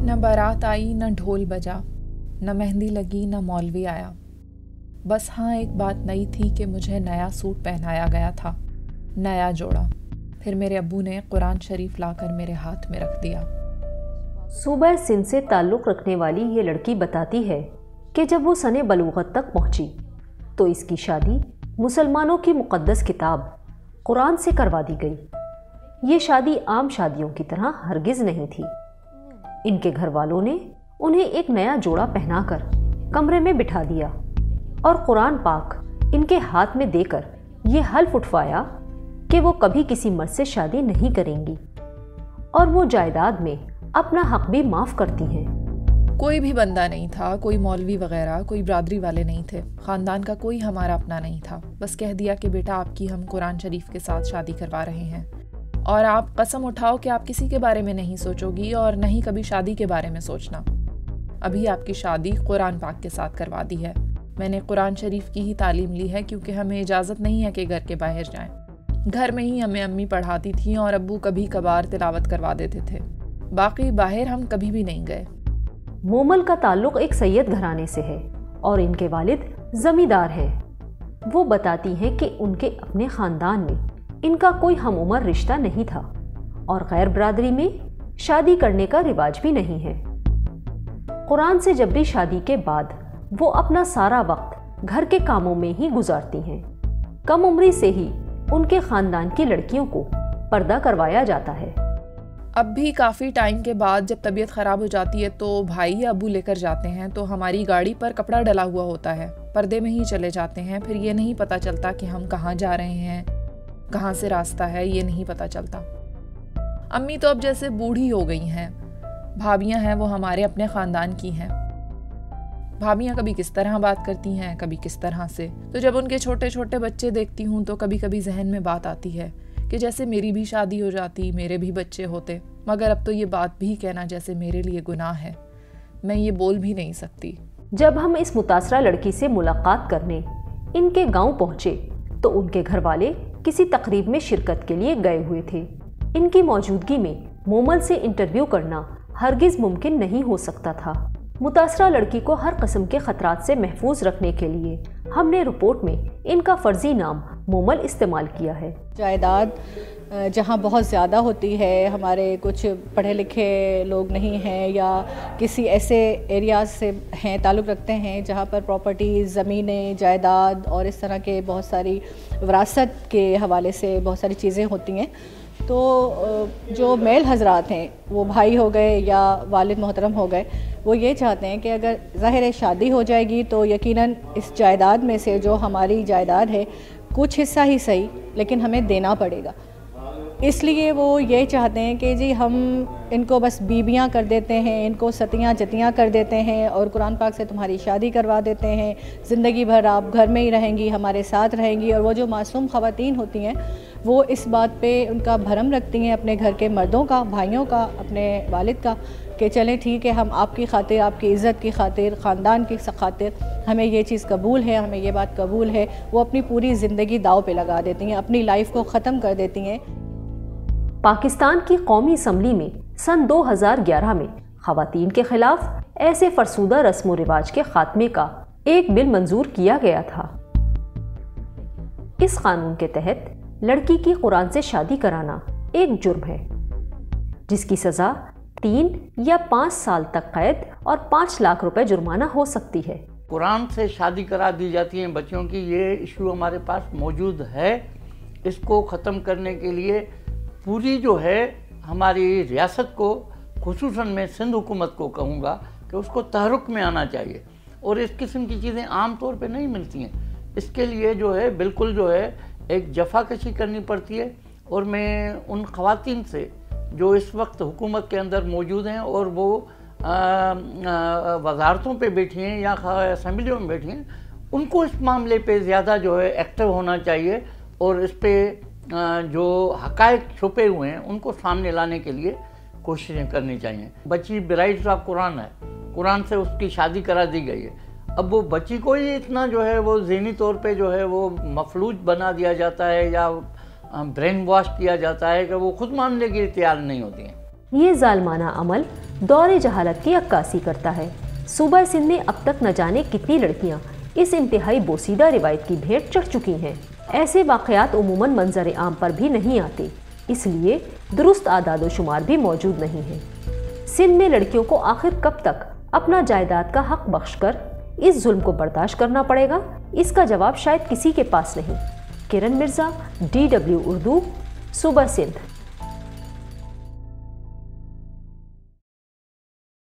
न बारात आई, न ढोल बजा, न मेहंदी लगी, न मौलवी आया। बस हाँ, एक बात नई थी कि मुझे नया सूट पहनाया गया था, नया जोड़ा। फिर मेरे अब्बू ने कुरान शरीफ लाकर मेरे हाथ में रख दिया। सूबा सिंध से ताल्लुक़ रखने वाली ये लड़की बताती है कि जब वो सने बलूगत तक पहुंची तो इसकी शादी मुसलमानों की मुक़द्दस किताब कुरान से करवा दी गई। ये शादी आम शादियों की तरह हरगिज़ नहीं थी। इनके घर वालों ने उन्हें एक नया जोड़ा पहनाकर कमरे में बिठा दिया और कुरान पाक इनके हाथ में देकर ये हल्फ उठवाया कि वो कभी किसी मर्द से शादी नहीं करेंगी और वो जायदाद में अपना हक भी माफ़ करती हैं। कोई भी बंदा नहीं था, कोई मौलवी वगैरह, कोई बरादरी वाले नहीं थे, ख़ानदान का कोई हमारा अपना नहीं था। बस कह दिया कि बेटा आपकी हम कुरान शरीफ के साथ शादी करवा रहे हैं और आप कसम उठाओ कि आप किसी के बारे में नहीं सोचोगी और नहीं कभी शादी के बारे में सोचना। अभी आपकी शादी कुरान पाक के साथ करवा दी है। मैंने कुरान शरीफ की ही तालीम ली है क्योंकि हमें इजाज़त नहीं है कि घर के बाहर जाएं। घर में ही हमें अम्मी पढ़ाती थी और अब्बू कभी कभार तिलावत करवा देते थे, बाकी बाहर हम कभी भी नहीं गए। मोमल का ताल्लुक़ एक सैयद घराने से है और इनके वालिद ज़मींदार हैं। वो बताती हैं कि उनके अपने ख़ानदान में इनका कोई हम उम्र रिश्ता नहीं था और गैर बरादरी में शादी करने का रिवाज भी नहीं है। कुरान से जब भी शादी के बाद वो अपना सारा वक्त घर के कामों में ही गुजारती हैं। कम उम्री से ही उनके ख़ानदान की लड़कियों को पर्दा करवाया जाता है। अब भी काफ़ी टाइम के बाद जब तबीयत ख़राब हो जाती है तो भाई या अब्बू लेकर जाते हैं तो हमारी गाड़ी पर कपड़ा डला हुआ होता है, पर्दे में ही चले जाते हैं। फिर ये नहीं पता चलता कि हम कहाँ जा रहे हैं, कहाँ से रास्ता है, ये नहीं पता चलता। अम्मी तो अब जैसे बूढ़ी हो गई हैं, भाभियाँ हैं वो हमारे अपने ख़ानदान की हैं। भाभियाँ कभी किस तरह बात करती हैं, कभी किस तरह से। तो जब उनके छोटे छोटे बच्चे देखती हूँ तो कभी कभी जहन में बात आती है कि जैसे मेरी भी शादी हो जाती, मेरे भी बच्चे होते। मगर अब तो ये बात भी कहना जैसे मेरे लिए गुनाह है, मैं ये बोल भी नहीं सकती। जब हम इस मुतासरा लड़की से मुलाकात करने इनके गांव पहुंचे तो उनके घर वाले किसी तकरीब में शिरकत के लिए गए हुए थे। इनकी मौजूदगी में मोमल से इंटरव्यू करना हरगिज़ मुमकिन नहीं हो सकता था। मुतासरा लड़की को हर किस्म के ख़तरात से महफूज रखने के लिए हमने रिपोर्ट में इनका फ़र्जी नाम मोमल इस्तेमाल किया है। जायदाद जहाँ बहुत ज़्यादा होती है, हमारे कुछ पढ़े लिखे लोग नहीं हैं या किसी ऐसे एरियाज़ से हैं, ताल्लुक़ रखते हैं जहाँ पर प्रॉपर्टीज़, ज़मीनें, जायदाद और इस तरह के बहुत सारी विरासत के हवाले से बहुत सारी चीज़ें होती हैं। तो जो मेल हज़रात हैं, वो भाई हो गए या वालिद मोहतरम हो गए, वो ये चाहते हैं कि अगर ज़ाहिर है शादी हो जाएगी तो यकीनन इस जायदाद में से जो हमारी जायदाद है कुछ हिस्सा ही सही लेकिन हमें देना पड़ेगा। इसलिए वो ये चाहते हैं कि जी हम इनको बस बीबियां कर देते हैं, इनको सतियां जतियां कर देते हैं और कुरान पाक से तुम्हारी शादी करवा देते हैं, ज़िंदगी भर आप घर में ही रहेंगी, हमारे साथ रहेंगी। और वो जो मासूम ख़वातीन होती हैं वो इस बात पे उनका भरम रखती हैं अपने घर के मर्दों का, भाइयों का, अपने वालिद का, कि चलें ठीक है, हम आपकी खातिर, आपकी इज़्ज़त की खातिर, ख़ानदान की खातिर हमें ये चीज़ कबूल है, हमें ये बात कबूल है। वो अपनी पूरी ज़िंदगी दाव पे लगा देती हैं, अपनी लाइफ को ख़त्म कर देती हैं। पाकिस्तान की कौमी असम्बली में सन 2011 में ख़वातीन के ख़िलाफ़ ऐसे फरसूदा रस्म व रिवाज के ख़ात्मे का एक बिल मंजूर किया गया था। इस कानून के तहत लड़की की कुरान से शादी कराना एक जुर्म है जिसकी सज़ा 3 या 5 साल तक कैद और 5 लाख रुपए जुर्माना हो सकती है। कुरान से शादी करा दी जाती है बच्चियों की, ये इशू हमारे पास मौजूद है। इसको ख़त्म करने के लिए पूरी जो है हमारी रियासत को, खुसूसन मैं सिंध हुकूमत को कहूँगा कि उसको तहरुक में आना चाहिए और इस किस्म की चीज़ें आम तौर पे नहीं मिलती हैं। इसके लिए जो है बिल्कुल जो है एक जफाकशी करनी पड़ती है। और मैं उन ख़वातीन से जो इस वक्त हुकूमत के अंदर मौजूद हैं और वो वजारतों पे बैठी हैं या असम्बलियों में बैठी हैं, उनको इस मामले पे ज़्यादा जो है एक्टिव होना चाहिए और इस पे जो हक़ाइक़ छुपे हुए हैं उनको सामने लाने के लिए कोशिशें करनी चाहिए। बच्ची बराइट ऑफ कुरान है, कुरान से उसकी शादी करा दी गई है। अब वो बच्ची को ही इतना जो है वो ज़हनी तौर पे जो है वो मफलूज बना दिया जाता है या ब्रेन वॉश किया जाता है कि वो खुद मानने के लिए तैयार नहीं होती हैं। ये जालमाना अमल دور جہالت کی عکاسی کرتا ہے۔ صوبہ سندھ میں اب تک نہ جانے کتنی لڑکیاں اس انتہائی بوسیدہ روایت کی بھیٹ چڑھ چکی ہیں۔ ایسے واقعات عموماً منظر عام پر بھی نہیں آتے، اس لیے درست اعداد و شمار بھی موجود نہیں ہیں۔ سندھ میں لڑکیوں کو آخر کب تک اپنا جائیداد کا حق بخش کر اس ظلم کو برداشت کرنا پڑے گا، اس کا جواب شاید کسی کے پاس نہیں۔ کرن مرزا، DW اردو، صوبہ سندھ۔